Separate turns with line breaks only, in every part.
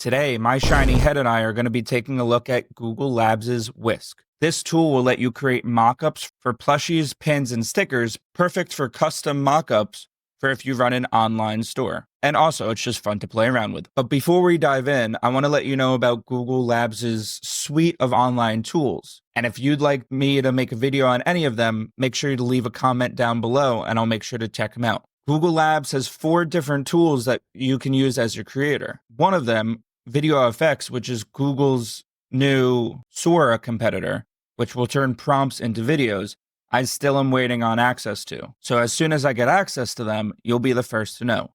Today, my shiny head and I are going to be taking a look at Google Labs' Whisk. This tool will let you create mockups for plushies, pins, and stickers, perfect for custom mockups for if you run an online store. And also, it's just fun to play around with. But before we dive in, I want to let you know about Google Labs' suite of online tools. And if you'd like me to make a video on any of them, make sure to leave a comment down below and I'll make sure to check them out. Google Labs has 4 different tools that you can use as your creator. One of them, VideoFX, which is Google's new Sora competitor, which will turn prompts into videos, I still am waiting on access to. So as soon as I get access to them, you'll be the first to know.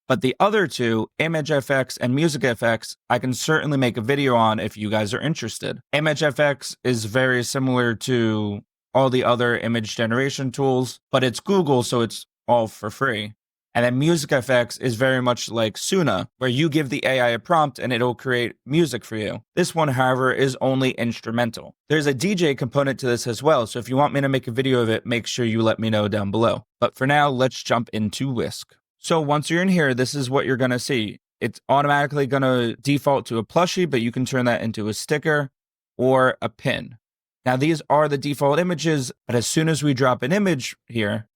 But the other 2, ImageFX and MusicFX, I can certainly make a video on if you guys are interested. ImageFX is very similar to all the other image generation tools, but it's Google, so it's all for free. And then MusicFX is very much like Suna, where you give the AI a prompt and it'll create music for you. This one, however, is only instrumental. There's a DJ component to this as well, so if you want me to make a video of it, make sure you let me know down below. But for now, let's jump into Whisk. So once you're in here, this is what you're going to see. It's automatically going to default to a plushie, but you can turn that into a sticker or a pin. Now, these are the default images, but as soon as we drop an image here,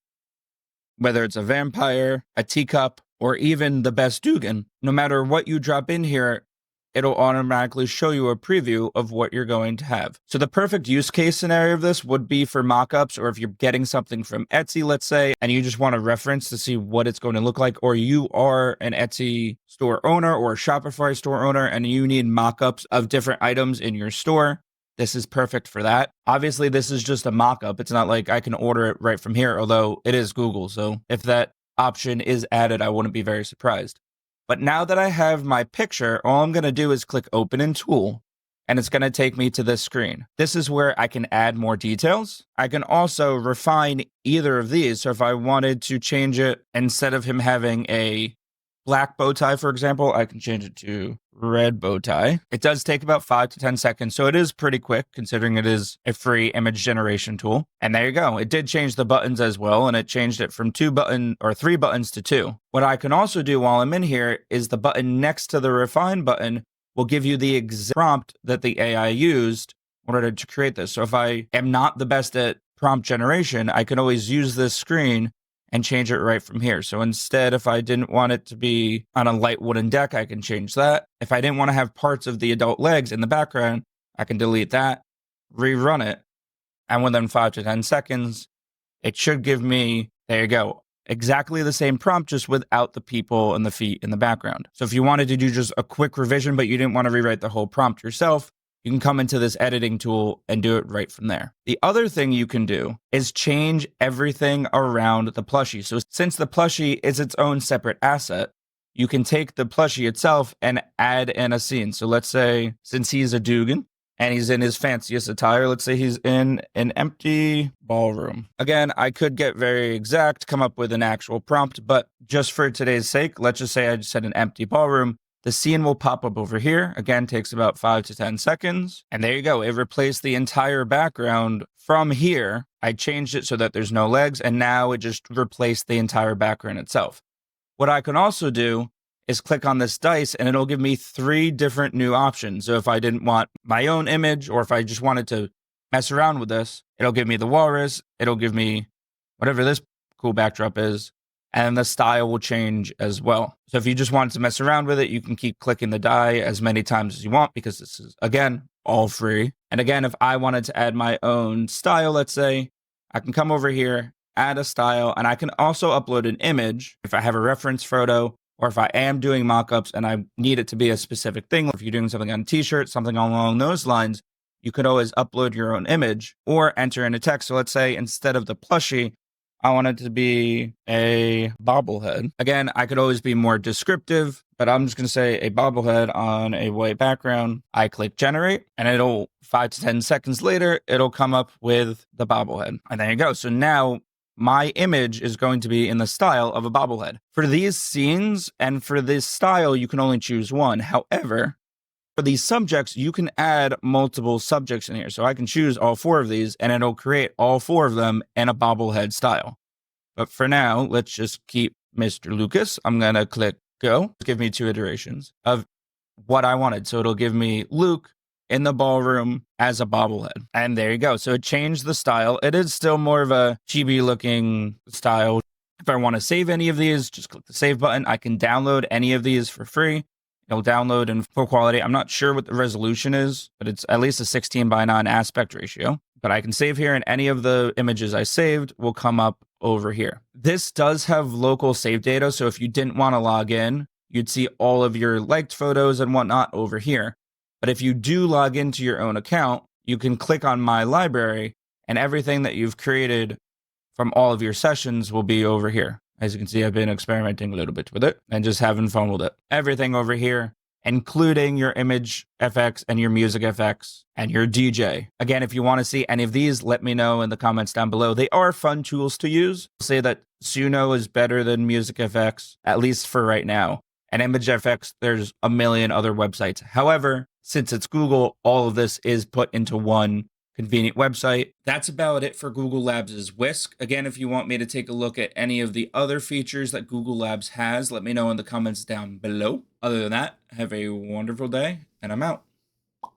whether it's a vampire, a teacup, or even the best Dugan, no matter what you drop in here, it'll automatically show you a preview of what you're going to have. So the perfect use case scenario of this would be for mockups, or if you're getting something from Etsy, let's say, and you just want a reference to see what it's going to look like, or you are an Etsy store owner or a Shopify store owner, and you need mockups of different items in your store. This is perfect for that. Obviously, this is just a mock-up. It's not like I can order it right from here, although it is Google. So if that option is added, I wouldn't be very surprised. But now that I have my picture, all I'm going to do is click Open in Tool, and it's going to take me to this screen. This is where I can add more details. I can also refine either of these. So if I wanted to change it, instead of him having a black bow tie, for example, I can change it to red bow tie. It does take about 5 to 10 seconds, so it is pretty quick considering it is a free image generation tool. And there you go. It did change the buttons as well, and it changed it from 3 buttons to 2. What I can also do while I'm in here is the button next to the refine button will give you the exact prompt that the AI used in order to create this. So if I am not the best at prompt generation, I can always use this screen and change it right from here. So instead, if I didn't want it to be on a light wooden deck, I can change that. If I didn't want to have parts of the adult legs in the background, I can delete that, rerun it, and within 5 to 10 seconds, it should give me, there you go, exactly the same prompt, just without the people and the feet in the background. So if you wanted to do just a quick revision, but you didn't want to rewrite the whole prompt yourself, you can come into this editing tool and do it right from there. The other thing you can do is change everything around the plushie. So since the plushie is its own separate asset, you can take the plushie itself and add in a scene. So let's say, since he's a Dugan and he's in his fanciest attire, let's say he's in an empty ballroom. Again, I could get very exact, come up with an actual prompt, but just for today's sake, let's just say I just said an empty ballroom. The scene will pop up over here. Again, takes about 5 to 10 seconds. And there you go. It replaced the entire background from here. I changed it so that there's no legs, and now it just replaced the entire background itself. What I can also do is click on this dice, and it'll give me 3 different new options. So if I didn't want my own image, or if I just wanted to mess around with this, it'll give me the walrus. It'll give me whatever this cool backdrop is. And the style will change as well. So if you just wanted to mess around with it, you can keep clicking the die as many times as you want, because this is, again, all free. And again, if I wanted to add my own style, let's say, I can come over here, add a style, and I can also upload an image if I have a reference photo, or if I am doing mockups and I need it to be a specific thing. If you're doing something on a t-shirt, something along those lines, you could always upload your own image or enter in a text. So let's say instead of the plushie, I want it to be a bobblehead. Again, I could always be more descriptive, but I'm just going to say a bobblehead on a white background. I click generate, and it'll 5 to 10 seconds later, it'll come up with the bobblehead. And there you go. So now my image is going to be in the style of a bobblehead. For these scenes and for this style, you can only choose one. However, for these subjects, you can add multiple subjects in here. So I can choose all 4 of these, and it'll create all 4 of them in a bobblehead style. But for now, let's just keep Mr. Lucas. I'm going to click go. Give me 2 iterations of what I wanted. So it'll give me Luke in the ballroom as a bobblehead. And there you go. So it changed the style. It is still more of a chibi looking style. If I want to save any of these, just click the save button. I can download any of these for free. It'll download in full quality. I'm not sure what the resolution is, but it's at least a 16:9 aspect ratio. But I can save here, and any of the images I saved will come up over here. This does have local save data. So if you didn't want to log in, you'd see all of your liked photos and whatnot over here. But if you do log into your own account, you can click on My Library, and everything that you've created from all of your sessions will be over here. As you can see, I've been experimenting a little bit with it and just having fun with it. Everything over here, including your image FX and your music FX and your DJ. Again, if you want to see any of these, let me know in the comments down below. They are fun tools to use. I'll say that Suno is better than music FX, at least for right now. And image FX, there's a million other websites. However, since it's Google, all of this is put into one convenient website. That's about it for Google Labs' Whisk. Again, if you want me to take a look at any of the other features that Google Labs has, let me know in the comments down below. Other than that, have a wonderful day, and I'm out.